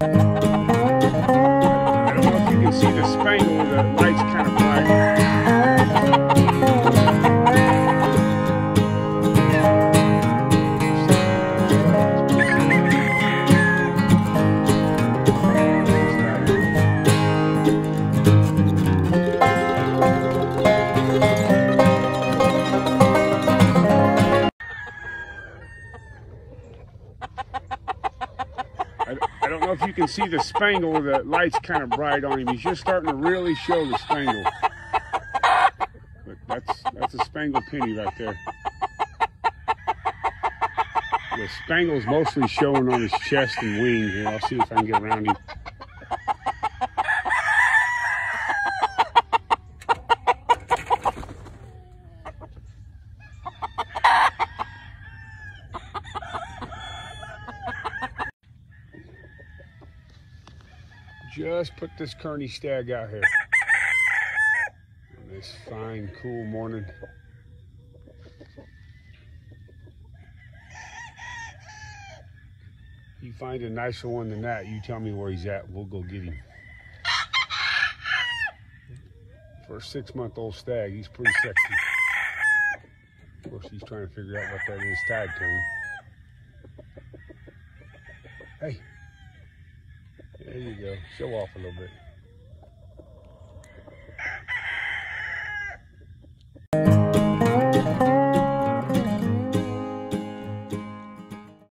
I don't know if you can see the spangle, the light's kind of bright. I don't know if you can see the spangle, the light's kind of bright on him. He's just starting to really show the spangle. But that's a spangle penny right there. The spangle's mostly showing on his chest and wing here. I'll see if I can get around him. Just put this Kearney stag out here on this fine, cool morning. You find a nicer one than that, you tell me where he's at, we'll go get him. For a 6-month-old stag, he's pretty sexy. Of course, he's trying to figure out what that is tied to him. Hey. There you go. Show off a little bit.